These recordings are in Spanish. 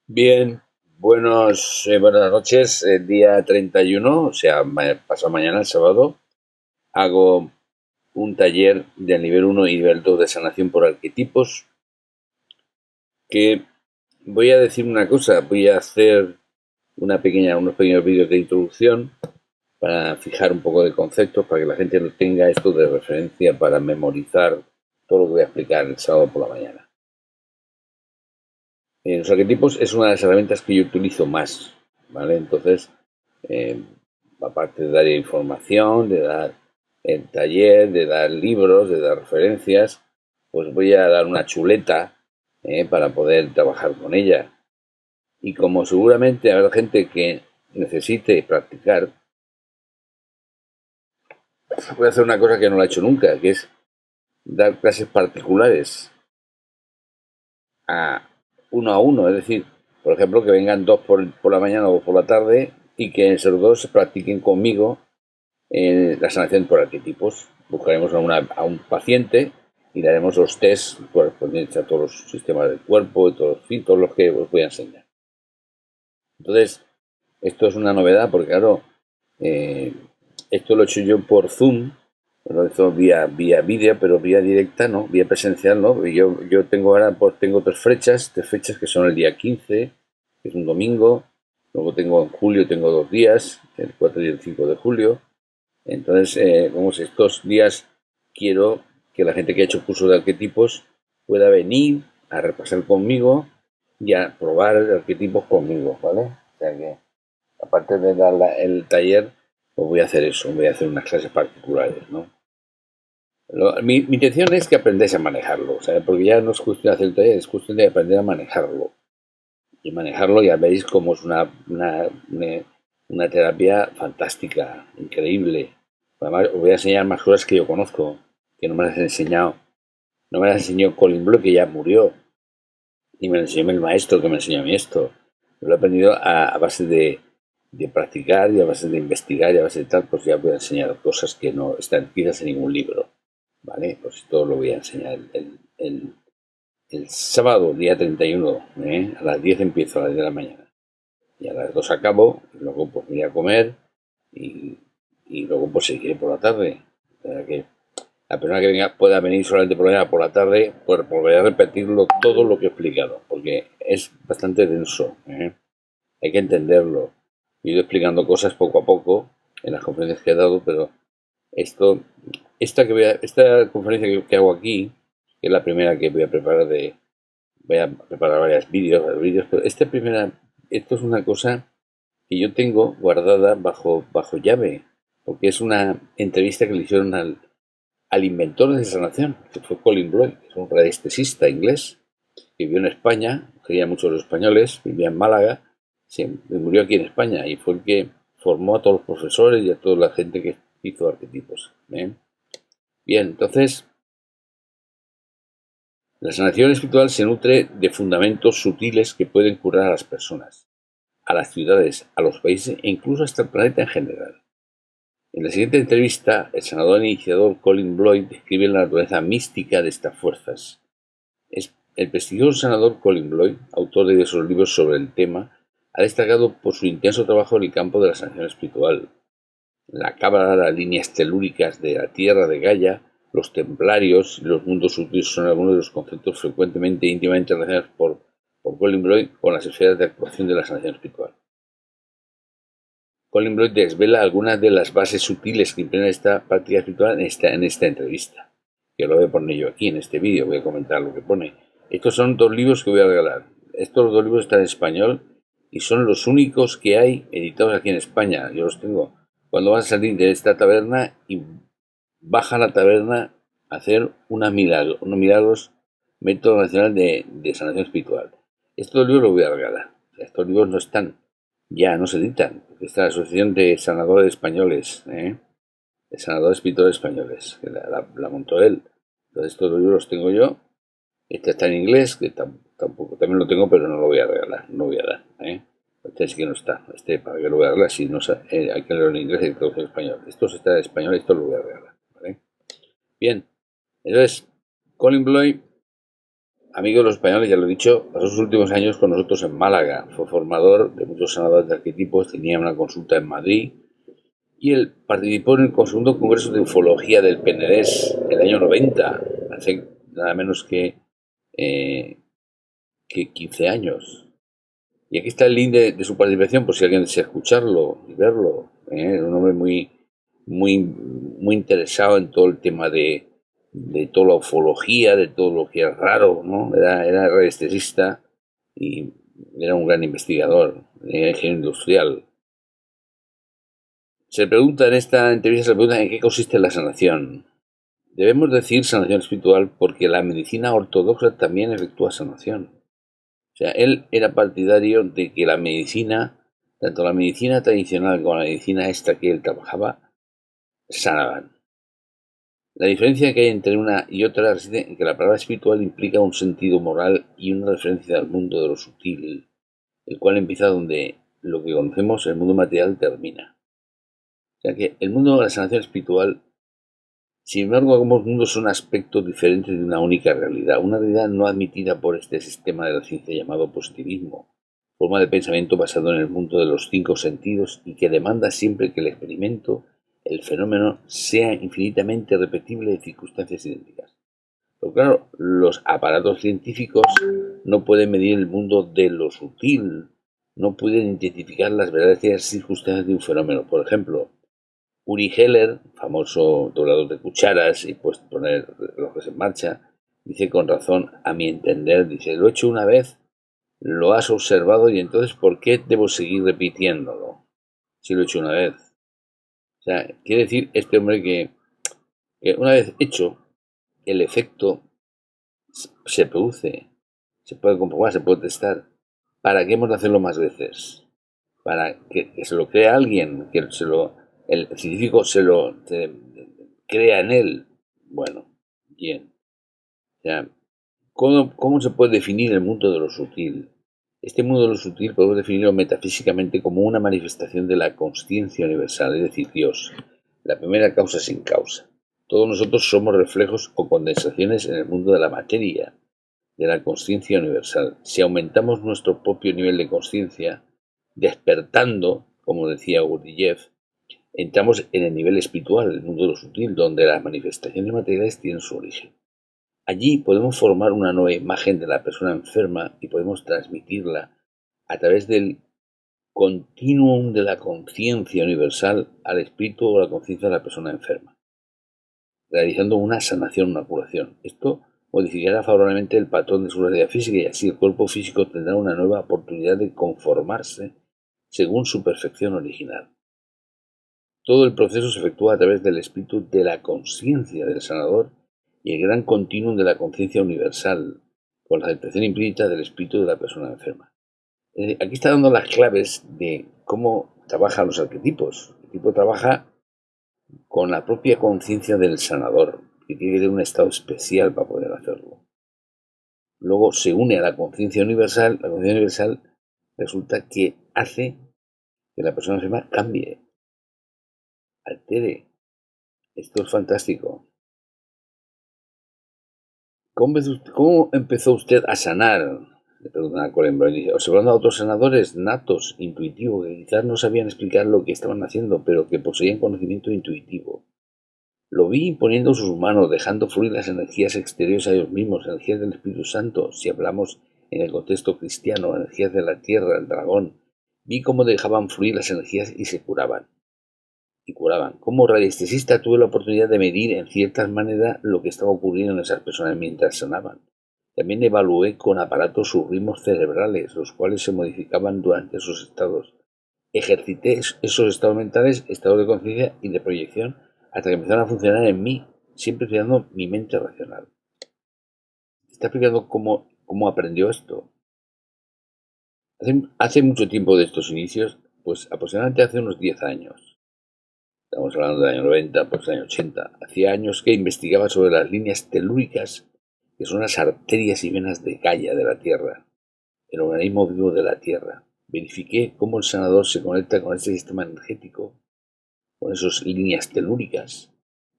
Bien, buenas noches. El día 31, o sea, pasado mañana, el sábado, hago un taller de nivel 1 y nivel 2 de sanación por arquetipos, que voy a decir una cosa, voy a hacer unos pequeños vídeos de introducción para fijar un poco de conceptos, para que la gente no tenga esto de referencia para memorizar todo lo que voy a explicar el sábado por la mañana. Los arquetipos es una de las herramientas que yo utilizo más, ¿vale? Entonces, eh, aparte de dar información, de dar el taller, de dar libros, de dar referencias, pues voy a dar una chuleta para poder trabajar con ella. Y como seguramente habrá gente que necesite practicar, voy a hacer una cosa que no lo he hecho nunca, que es dar clases particulares a uno, es decir, por ejemplo, que vengan dos por la mañana o dos por la tarde y que esos dos practiquen conmigo la sanación por arquetipos. Buscaremos a un paciente y le haremos los test correspondientes a todos los sistemas del cuerpo y todos los que os voy a enseñar. Entonces, esto es una novedad porque, claro, eh, esto lo he hecho yo por Zoom, lo he hecho vía vídeo, pero vía directa, ¿no? Vía presencial, ¿no? Y yo tengo ahora, pues tengo tres fechas que son el día 15, que es un domingo, luego tengo en julio, tengo 2 días, el 4 y el 5 de julio. Entonces, vamos, estos días quiero que la gente que ha hecho curso de arquetipos pueda venir a repasar conmigo y a probar arquetipos conmigo, ¿vale? O sea que, aparte de dar el taller, pues voy a hacer eso, voy a hacer unas clases particulares, ¿no? Mi intención es que aprendáis a manejarlo, ¿sabes? Porque ya no es cuestión de hacer el taller, es cuestión de aprender a manejarlo. Y manejarlo ya veis como es una terapia fantástica, increíble. Además, os voy a enseñar más cosas que yo conozco, que no me las he enseñado. No me las enseñó Colin Blue, que ya murió, ni me lo enseñó el maestro que me enseñó a mí esto. Yo lo he aprendido a base de practicar y a base de investigar y a base de tal, pues ya voy a enseñar cosas que no están escritas en ningún libro. ¿Vale? Pues esto lo voy a enseñar el sábado, día 31, a las 10 empiezo, a las 10 de la mañana. Y a las 2 acabo, y luego pues me iré a comer y, y luego pues seguiré por la tarde. O sea que la persona que venga pueda venir solamente por la tarde, pues volveré a repetirlo todo lo que he explicado, porque es bastante denso. Hay que entenderlo. He ido explicando cosas poco a poco en las conferencias que he dado, pero esto, esta conferencia que hago aquí, que es la primera que voy a preparar voy a preparar varios vídeos, pero esto es una cosa que yo tengo guardada bajo llave, porque es una entrevista que le hicieron al inventor de esa sanación, que fue Colin Bloy, que es un radiestesista inglés, que vivió en España, quería mucho a los españoles, vivía en Málaga, murió aquí en España y fue el que formó a todos los profesores y a toda la gente que hizo arquetipos. Bien, entonces, la sanación espiritual se nutre de fundamentos sutiles que pueden curar a las personas, a las ciudades, a los países e incluso hasta el planeta en general. En la siguiente entrevista, el sanador iniciador Colin Bloyd describe la naturaleza mística de estas fuerzas. El prestigioso sanador Colin Bloyd, autor de diversos libros sobre el tema, ha destacado por su intenso trabajo en el campo de la sanación espiritual. La cábala, las líneas telúricas de la Tierra de Gaia, los templarios y los mundos sutiles son algunos de los conceptos frecuentemente e íntimamente relacionados por Colin Bloyd con las esferas de actuación de la sanación espiritual. Colin Bloyd desvela algunas de las bases sutiles que impregnan esta práctica espiritual en esta entrevista. Que lo voy a poner yo aquí en este vídeo, voy a comentar lo que pone. Estos son 2 libros que voy a regalar. Estos 2 libros están en español y son los únicos que hay editados aquí en España. Yo los tengo. Cuando vas a salir de esta taberna y baja a la taberna a hacer unos milagros, método nacional de sanación espiritual. Estos libros los voy a regalar. Estos libros no están, ya no se editan. Esta es la Asociación de Sanadores Españoles, de Sanadores Espirituales Españoles, que la montó él. Entonces estos libros los tengo yo. Este está en inglés, que tampoco, también lo tengo, pero no lo voy a regalar, no lo voy a dar. Este sí que no está. Este, ¿para qué lo voy a regalar? Si no, hay que leerlo en inglés y traducir en español. Esto está en español, esto lo voy a regalar. ¿Vale? Bien, entonces, Colin Bloyd amigo de los españoles, ya lo he dicho, pasó sus últimos años con nosotros en Málaga. Fue formador de muchos sanadores de arquetipos, tenía una consulta en Madrid y él participó en el segundo Congreso de Ufología del Penedés en el año 90, hace nada menos eh, que 15 años. Y aquí está el link de su participación, por si alguien desea escucharlo y verlo. Era un hombre muy interesado en todo el tema de toda la ufología, de todo lo que es raro, ¿no? Era radiestesista y era un gran investigador, era ingeniero industrial. Se pregunta en esta entrevista, en qué consiste la sanación. Debemos decir sanación espiritual porque la medicina ortodoxa también efectúa sanación. O sea, él era partidario de que la medicina, tanto la medicina tradicional como la medicina esta que él trabajaba, sanaban. La diferencia que hay entre una y otra reside en que la palabra espiritual implica un sentido moral y una referencia al mundo de lo sutil, el cual empieza donde lo que conocemos, el mundo material, termina. O sea que el mundo de la sanación espiritual, sin embargo, ambos mundos son aspectos diferentes de una única realidad, una realidad no admitida por este sistema de la ciencia llamado positivismo, forma de pensamiento basado en el mundo de los 5 sentidos y que demanda siempre que el experimento, el fenómeno, sea infinitamente repetible en circunstancias idénticas. Pero claro, los aparatos científicos no pueden medir el mundo de lo sutil, no pueden identificar las verdaderas circunstancias de un fenómeno. Por ejemplo, Uri Geller, famoso doblador de cucharas y pues poner relojes en marcha, dice con razón, a mi entender, dice, lo he hecho una vez, lo has observado y entonces ¿por qué debo seguir repitiéndolo? Si lo he hecho una vez. O sea, quiere decir este hombre que una vez hecho, el efecto se produce, se puede comprobar, se puede testar. ¿Para qué hemos de hacerlo más veces? Para que se lo crea alguien, que el científico crea en él. Bueno, bien. O sea, ¿cómo se puede definir el mundo de lo sutil? Este mundo de lo sutil podemos definirlo metafísicamente como una manifestación de la consciencia universal, es decir, Dios, la primera causa sin causa. Todos nosotros somos reflejos o condensaciones en el mundo de la materia, de la consciencia universal. Si aumentamos nuestro propio nivel de consciencia, despertando, como decía Gurdjieff, entramos en el nivel espiritual, el mundo de lo sutil, donde las manifestaciones materiales tienen su origen. Allí podemos formar una nueva imagen de la persona enferma y podemos transmitirla a través del continuum de la conciencia universal al espíritu o a la conciencia de la persona enferma, realizando una sanación, una curación. Esto modificará favorablemente el patrón de su realidad física y así el cuerpo físico tendrá una nueva oportunidad de conformarse según su perfección original. Todo el proceso se efectúa a través del espíritu de la conciencia del sanador y el gran continuum de la conciencia universal, con la aceptación implícita del espíritu de la persona enferma. Aquí está dando las claves de cómo trabajan los arquetipos. El arquetipo trabaja con la propia conciencia del sanador, que tiene que tener un estado especial para poder hacerlo. Luego se une a la conciencia universal. La conciencia universal resulta que hace que la persona enferma cambie, altere. Esto es fantástico. ¿Cómo empezó usted a sanar? Le preguntan a Colin Brown. Dice, observando a otros sanadores natos, intuitivos, que quizás no sabían explicar lo que estaban haciendo, pero que poseían conocimiento intuitivo. Lo vi imponiendo sus manos, dejando fluir las energías exteriores a ellos mismos, energías del Espíritu Santo, si hablamos en el contexto cristiano, energías de la tierra, el dragón. Vi cómo dejaban fluir las energías y se curaban. Como radiestesista tuve la oportunidad de medir en cierta manera lo que estaba ocurriendo en esas personas mientras sanaban. También evalué con aparatos sus ritmos cerebrales, los cuales se modificaban durante esos estados. Ejercité esos estados mentales, estados de conciencia y de proyección, hasta que empezaron a funcionar en mí, siempre cuidando mi mente racional. Está explicando cómo aprendió esto. Hace mucho tiempo de estos inicios, pues aproximadamente hace unos 10 años. Estamos hablando del año 90, pues del año 80. Hacía años que investigaba sobre las líneas telúricas, que son las arterias y venas de Gaia de la Tierra, el organismo vivo de la Tierra. Verifiqué cómo el sanador se conecta con este sistema energético, con esas líneas telúricas,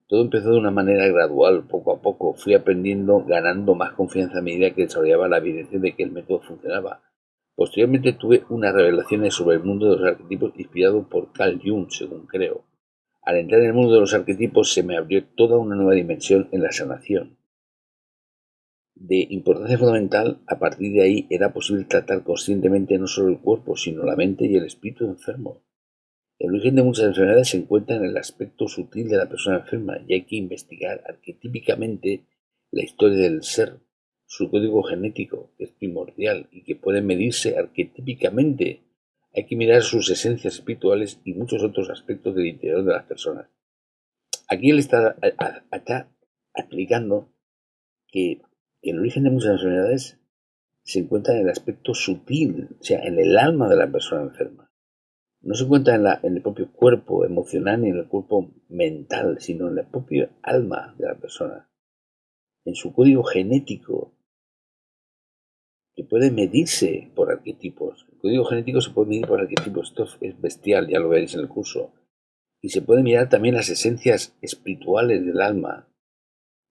Todo empezó de una manera gradual, poco a poco. Fui aprendiendo, ganando más confianza a medida que desarrollaba la evidencia de que el método funcionaba. Posteriormente tuve unas revelaciones sobre el mundo de los arquetipos inspirado por Carl Jung, según creo. Al entrar en el mundo de los arquetipos se me abrió toda una nueva dimensión en la sanación. De importancia fundamental, a partir de ahí era posible tratar conscientemente no solo el cuerpo, sino la mente y el espíritu enfermo. El origen de muchas enfermedades se encuentra en el aspecto sutil de la persona enferma y hay que investigar arquetípicamente la historia del ser, su código genético, que es primordial y que puede medirse arquetípicamente. Hay que mirar sus esencias espirituales y muchos otros aspectos del interior de las personas. Aquí él está explicando que el origen de muchas enfermedades se encuentra en el aspecto sutil, o sea, en el alma de la persona enferma. No se encuentra en el propio cuerpo emocional ni en el cuerpo mental, sino en el propio alma de la persona, en su código genético, que puede medirse por arquetipos. El código genético se puede medir por arquetipos, esto es bestial, ya lo veréis en el curso. Y se puede mirar también las esencias espirituales del alma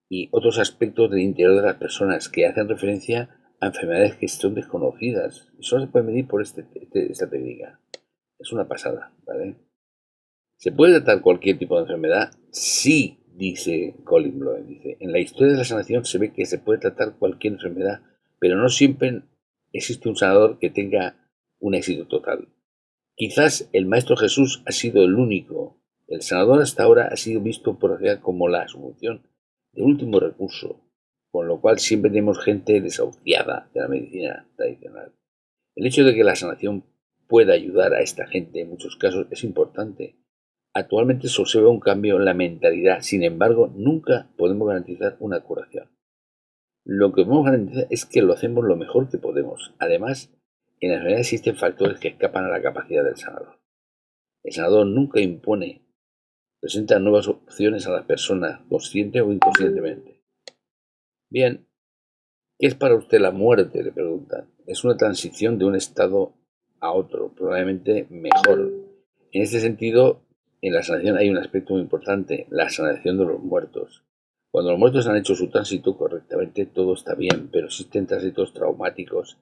y otros aspectos del interior de las personas que hacen referencia a enfermedades que son desconocidas. Eso se puede medir por esta técnica. Es una pasada, ¿vale? ¿Se puede tratar cualquier tipo de enfermedad? Sí, dice Colin Bloy. Dice, en la historia de la sanación se ve que se puede tratar cualquier enfermedad, pero no siempre existe un sanador que tenga un éxito total. Quizás el Maestro Jesús ha sido el único. El sanador hasta ahora ha sido visto por la sociedad como la solución de último recurso, con lo cual siempre tenemos gente desahuciada de la medicina tradicional. El hecho de que la sanación pueda ayudar a esta gente en muchos casos es importante. Actualmente se observa un cambio en la mentalidad, sin embargo, nunca podemos garantizar una curación. Lo que podemos garantizar es que lo hacemos lo mejor que podemos. Además, en la enfermedad existen factores que escapan a la capacidad del sanador. El sanador nunca impone, presenta nuevas opciones a las personas, consciente o inconscientemente. Bien, ¿qué es para usted la muerte?, le preguntan. Es una transición de un estado a otro, probablemente mejor. En este sentido, en la sanación hay un aspecto muy importante, la sanación de los muertos. Cuando los muertos han hecho su tránsito correctamente, todo está bien, pero existen tránsitos traumáticos,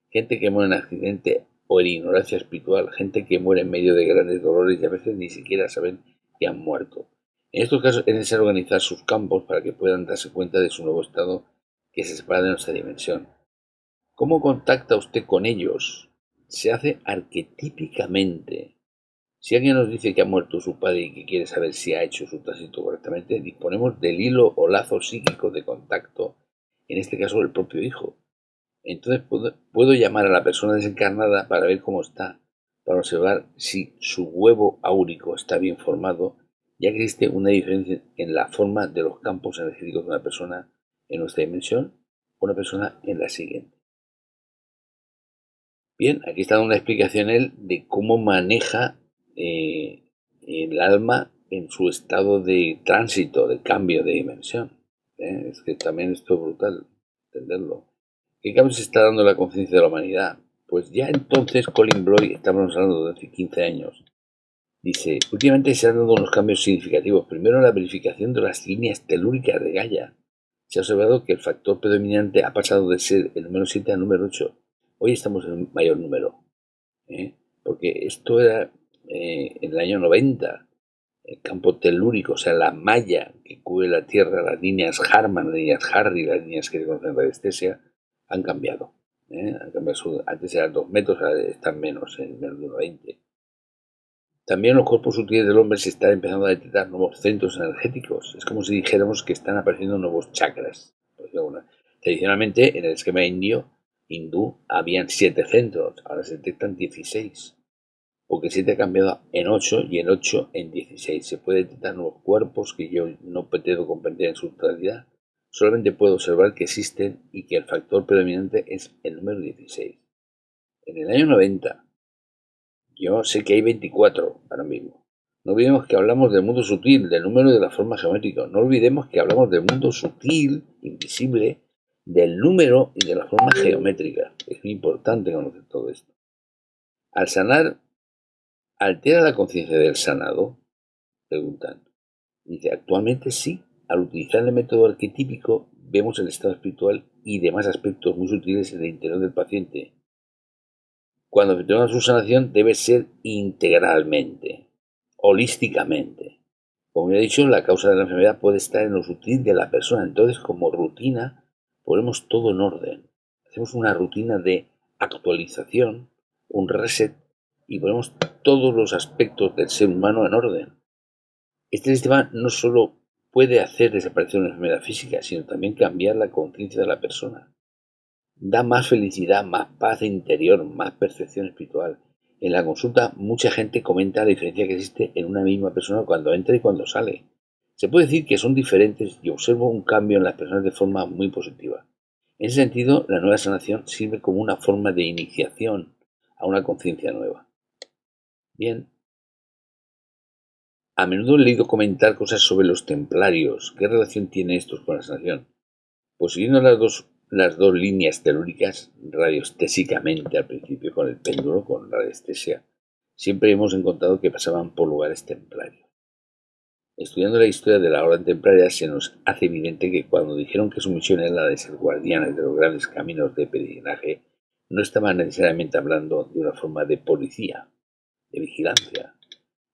gente que muere en accidente o en ignorancia espiritual, gente que muere en medio de grandes dolores y a veces ni siquiera saben que han muerto. En estos casos es necesario organizar sus campos para que puedan darse cuenta de su nuevo estado que se separa de nuestra dimensión. ¿Cómo contacta usted con ellos? Se hace arquetípicamente. Si alguien nos dice que ha muerto su padre y que quiere saber si ha hecho su tránsito correctamente, disponemos del hilo o lazo psíquico de contacto, en este caso el propio hijo. Entonces puedo llamar a la persona desencarnada para ver cómo está, para observar si su huevo áurico está bien formado, ya que existe una diferencia en la forma de los campos energéticos de una persona en nuestra dimensión o una persona en la siguiente. Bien, aquí está una explicación él de cómo maneja el alma en su estado de tránsito, de cambio de dimensión. Es que también esto es brutal entenderlo. ¿Qué cambio se está dando en la conciencia de la humanidad? Pues ya entonces Colin Bloy, estamos hablando de hace 15 años, dice, últimamente se han dado unos cambios significativos. Primero, la verificación de las líneas telúricas de Gaia. Se ha observado que el factor predominante ha pasado de ser el número 7 al número 8. Hoy estamos en un mayor número, porque esto era en el año 90, el campo telúrico, o sea, la malla que cubre la Tierra, las líneas Harman, las líneas Harry, las líneas que se conocen en radiestesia, han cambiado. Han cambiado antes eran 2 metros, ahora están menos, en menos de 1,20. También los cuerpos sutiles del hombre se están empezando a detectar nuevos centros energéticos. Es como si dijéramos que están apareciendo nuevos chakras. Tradicionalmente, en el esquema hindú, habían 7 centros, ahora se detectan 16. Porque 7 ha cambiado en 8 y en 8 en 16. Se puede detectar nuevos cuerpos que yo no pretendo comprender en su totalidad. Solamente puedo observar que existen y que el factor predominante es el número 16. En el año 90, yo sé que hay 24 ahora mismo. No olvidemos que hablamos del mundo sutil, del número de la forma geométrica. No olvidemos que hablamos del mundo sutil, invisible, del número y de la forma geométrica. Es muy importante conocer todo esto. Al sanar, ¿altera la conciencia del sanado?, preguntan. Dice, actualmente sí, al utilizar el método arquetípico vemos el estado espiritual y demás aspectos muy sutiles en el interior del paciente. Cuando efectuamos su sanación debe ser integralmente, holísticamente. Como ya he dicho, la causa de la enfermedad puede estar en lo sutil de la persona. Entonces, como rutina, ponemos todo en orden. Hacemos una rutina de actualización, un reset, y ponemos todos los aspectos del ser humano en orden. Este sistema no solo puede hacer desaparecer una enfermedad física, sino también cambiar la conciencia de la persona. Da más felicidad, más paz interior, más percepción espiritual. En la consulta mucha gente comenta la diferencia que existe en una misma persona cuando entra y cuando sale. Se puede decir que son diferentes y observo un cambio en las personas de forma muy positiva. En ese sentido, la nueva sanación sirve como una forma de iniciación a una conciencia nueva. Bien, a menudo he leído comentar cosas sobre los templarios. ¿Qué relación tiene estos con la sanación? Pues siguiendo las dos líneas telúricas radiestésicamente al principio con el péndulo, con radiestesia, siempre hemos encontrado que pasaban por lugares templarios. Estudiando la historia de la orden templaria se nos hace evidente que cuando dijeron que su misión era la de ser guardianes de los grandes caminos de peregrinaje, no estaban necesariamente hablando de una forma de policía, de vigilancia.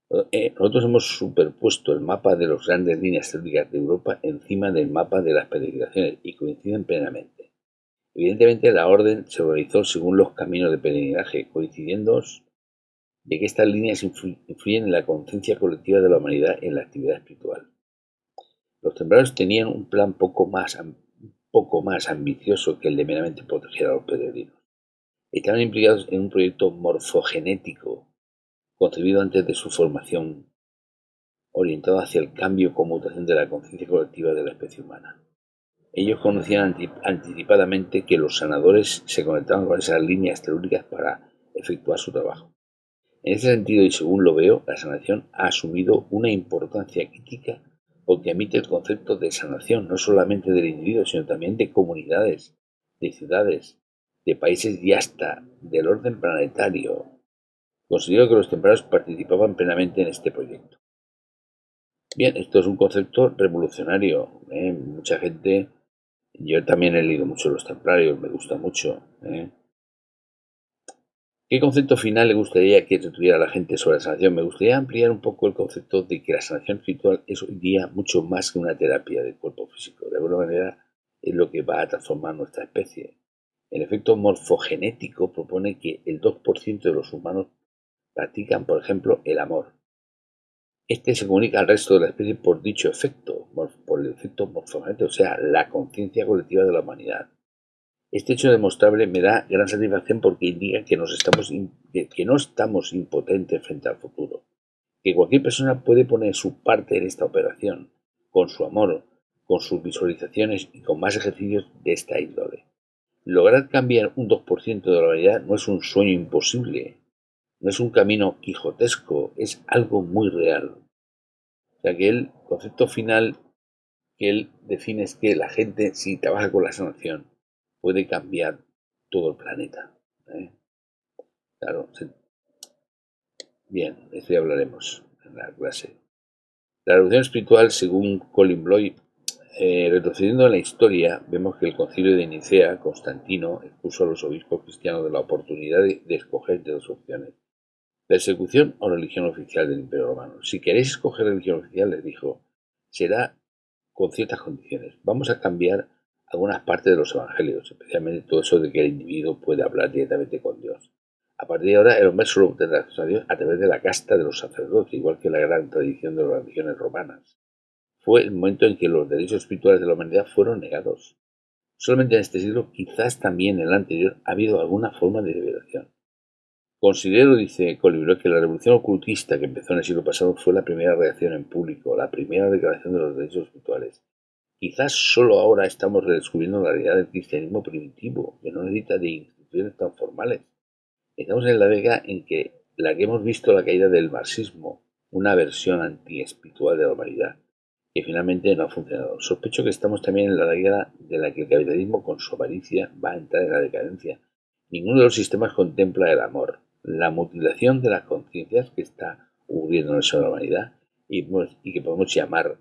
Nosotros hemos superpuesto el mapa de las grandes líneas telúricas de Europa encima del mapa de las peregrinaciones y coinciden plenamente. Evidentemente, la orden se organizó según los caminos de peregrinaje, coincidiendo de que estas líneas influyen en la conciencia colectiva de la humanidad en la actividad espiritual. Los templarios tenían un plan poco más ambicioso que el de meramente proteger a los peregrinos. Estaban implicados en un proyecto morfogenético concebido antes de su formación, orientado hacia el cambio o mutación de la conciencia colectiva de la especie humana. Ellos conocían anticipadamente que los sanadores se conectaban con esas líneas telúricas para efectuar su trabajo. En ese sentido, y según lo veo, la sanación ha asumido una importancia crítica porque emite el concepto de sanación no solamente del individuo, sino también de comunidades, de ciudades, de países y hasta del orden planetario. Considero que los templarios participaban plenamente en este proyecto. Bien, esto es un concepto revolucionario. Mucha gente, yo también he leído mucho los templarios, me gusta mucho. ¿Qué concepto final le gustaría que tuviera la gente sobre la sanación? Me gustaría ampliar un poco el concepto de que la sanación espiritual es hoy día mucho más que una terapia del cuerpo físico. De alguna manera es lo que va a transformar nuestra especie. El efecto morfogenético propone que el 2% de los humanos practican, por ejemplo, el amor. Este se comunica al resto de la especie por dicho efecto, por el efecto morfogenético, o sea, la conciencia colectiva de la humanidad. Este hecho demostrable me da gran satisfacción porque indica que no estamos impotentes frente al futuro, que cualquier persona puede poner su parte en esta operación, con su amor, con sus visualizaciones y con más ejercicios de esta índole. Lograr cambiar un 2% de la humanidad no es un sueño imposible, no es un camino quijotesco, es algo muy real. O sea que el concepto final que él define es que la gente, si trabaja con la sanación, puede cambiar todo el planeta. Claro, bien, de esto ya hablaremos en la clase. La revolución espiritual, según Colin Bloy, retrocediendo en la historia, vemos que el concilio de Nicea, Constantino, expuso a los obispos cristianos de la oportunidad de escoger entre dos opciones: persecución o religión oficial del Imperio Romano. Si queréis escoger religión oficial, les dijo, será con ciertas condiciones. Vamos a cambiar algunas partes de los evangelios, especialmente todo eso de que el individuo puede hablar directamente con Dios. A partir de ahora, el hombre solo obtendrá acceso a Dios a través de la casta de los sacerdotes, igual que la gran tradición de las religiones romanas. Fue el momento en que los derechos espirituales de la humanidad fueron negados. Solamente en este siglo, quizás también en el anterior, ha habido alguna forma de liberación. Considero, dice Colibro, que la revolución ocultista que empezó en el siglo pasado fue la primera reacción en público, la primera declaración de los derechos espirituales. Quizás solo ahora estamos redescubriendo la realidad del cristianismo primitivo, que no necesita de instituciones tan formales. Estamos en la década en que la que hemos visto la caída del marxismo, una versión anti-espiritual de la humanidad, que finalmente no ha funcionado. Sospecho que estamos también en la década de la que el capitalismo con su avaricia va a entrar en la decadencia. Ninguno de los sistemas contempla el amor, la mutilación de las conciencias que está ocurriendo en el seno de la humanidad y que podemos llamar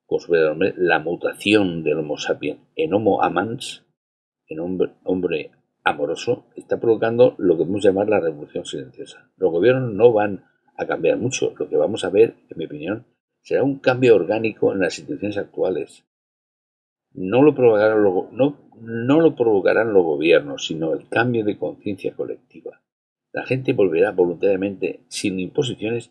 con su verdadero nombre la mutación del Homo sapiens en Homo amans, en hombre amoroso, está provocando lo que podemos llamar la revolución silenciosa. Los gobiernos no van a cambiar mucho. Lo que vamos a ver, en mi opinión, será un cambio orgánico en las instituciones actuales. No lo provocarán los gobiernos, sino el cambio de conciencia colectiva. La gente volverá voluntariamente, sin imposiciones,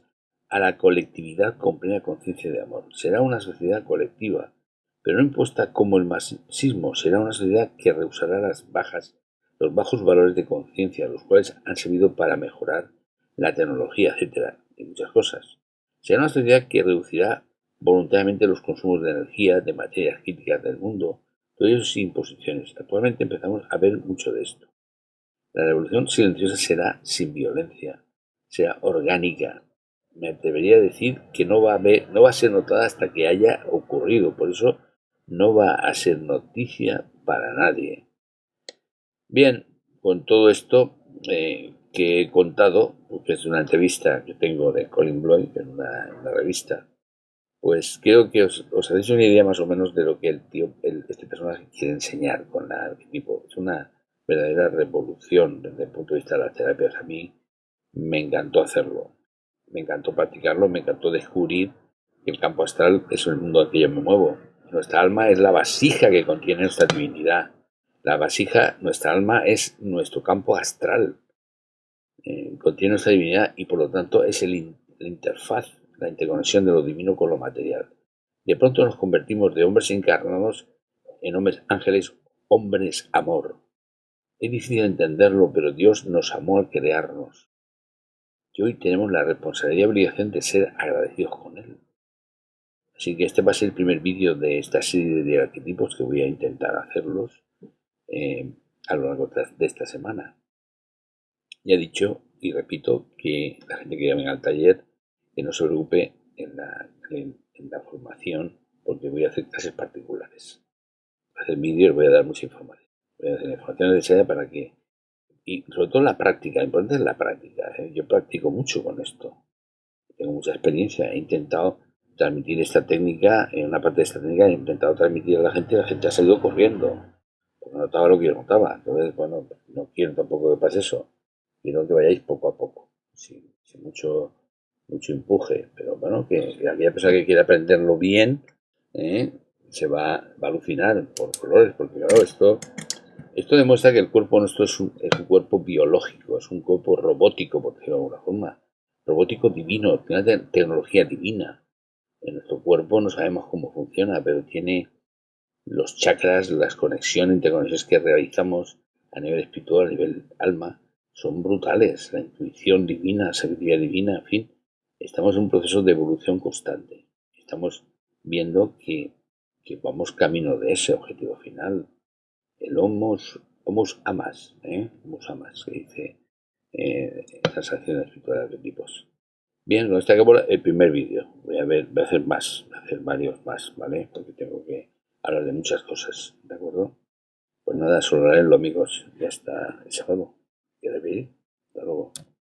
a la colectividad con plena conciencia de amor. Será una sociedad colectiva, pero no impuesta como el marxismo. Será una sociedad que rehusará los bajos valores de conciencia, los cuales han servido para mejorar la tecnología, etcétera, y muchas cosas. Será una sociedad que reducirá voluntariamente los consumos de energía, de materias críticas del mundo, todo eso sin imposiciones. Actualmente empezamos a ver mucho de esto. La revolución silenciosa será sin violencia, será orgánica. Me atrevería a decir que no va a ser notada hasta que haya ocurrido, por eso no va a ser noticia para nadie. Bien, con todo esto que he contado, porque es una entrevista que tengo de Colin Bloy en una revista, pues creo que os hacéis una idea más o menos de lo que este personaje quiere enseñar con el arquetipo. Es una verdadera revolución desde el punto de vista de las terapias. A mí me encantó hacerlo, me encantó practicarlo, me encantó descubrir que el campo astral es el mundo al que yo me muevo. Nuestra alma es la vasija que contiene nuestra divinidad. La vasija, nuestra alma, es nuestro campo astral. Contiene nuestra divinidad y por lo tanto es la interfaz, la interconexión de lo divino con lo material. De pronto nos convertimos de hombres encarnados en hombres ángeles, hombres amor. Es difícil entenderlo, pero Dios nos amó al crearnos. Y hoy tenemos la responsabilidad y obligación de ser agradecidos con Él. Así que este va a ser el primer vídeo de esta serie de arquetipos que voy a intentar hacerlos a lo largo de esta semana. Ya he dicho y repito que la gente que venga al taller que no se preocupe en la formación, porque voy a hacer clases particulares. Voy a hacer vídeos, voy a dar mucha información. Voy a hacer información necesaria para que, y sobre todo la práctica, lo importante es la práctica. Yo practico mucho con esto. Tengo mucha experiencia. He intentado transmitir esta técnica, en una parte de esta técnica he intentado transmitir a la gente ha salido corriendo. Porque notaba lo que yo notaba. Entonces, bueno, no quiero tampoco que pase eso. Quiero que vayáis poco a poco, sin mucho empuje, pero bueno, que aquella persona que quiera aprenderlo bien se va a alucinar por colores, porque claro, esto demuestra que el cuerpo nuestro es un cuerpo biológico, es un cuerpo robótico, por decirlo de alguna forma, robótico divino, tiene una tecnología divina. En nuestro cuerpo no sabemos cómo funciona, pero tiene los chakras, las conexiones, interconexiones que realizamos a nivel espiritual, a nivel alma, son brutales. La intuición divina, la sabiduría divina, en fin, estamos en un proceso de evolución constante. Estamos viendo que vamos camino de ese objetivo final. El homos amas, que dice esas acciones espirituales de tipos. Bien, con esto acabo el primer vídeo. Voy a hacer más, voy a hacer varios más, ¿vale? Porque tengo que hablar de muchas cosas, ¿de acuerdo? Pues nada, solo haré lo amigos, ya está el sábado.